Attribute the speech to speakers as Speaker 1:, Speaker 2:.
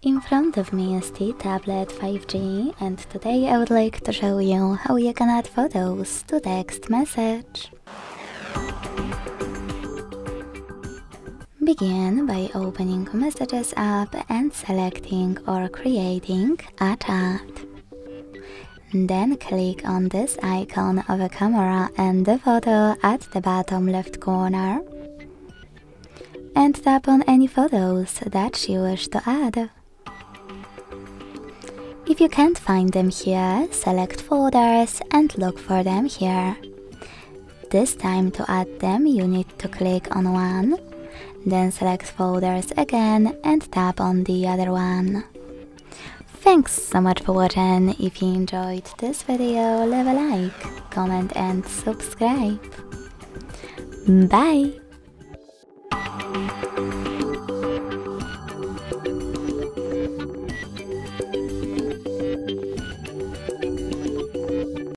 Speaker 1: In front of me is the tablet 5G, and today I would like to show you how you can add photos to text message. Begin by opening Messages app and selecting or creating a chat. Then click on this icon of a camera and the photo at the bottom left corner. And tap on any photos that you wish to add. If you can't find them here, select Folders and look for them here. This time to add them you need to click on one, then select Folders again and tap on the other one. Thanks so much for watching. If you enjoyed this video, leave a like, comment and subscribe. Bye!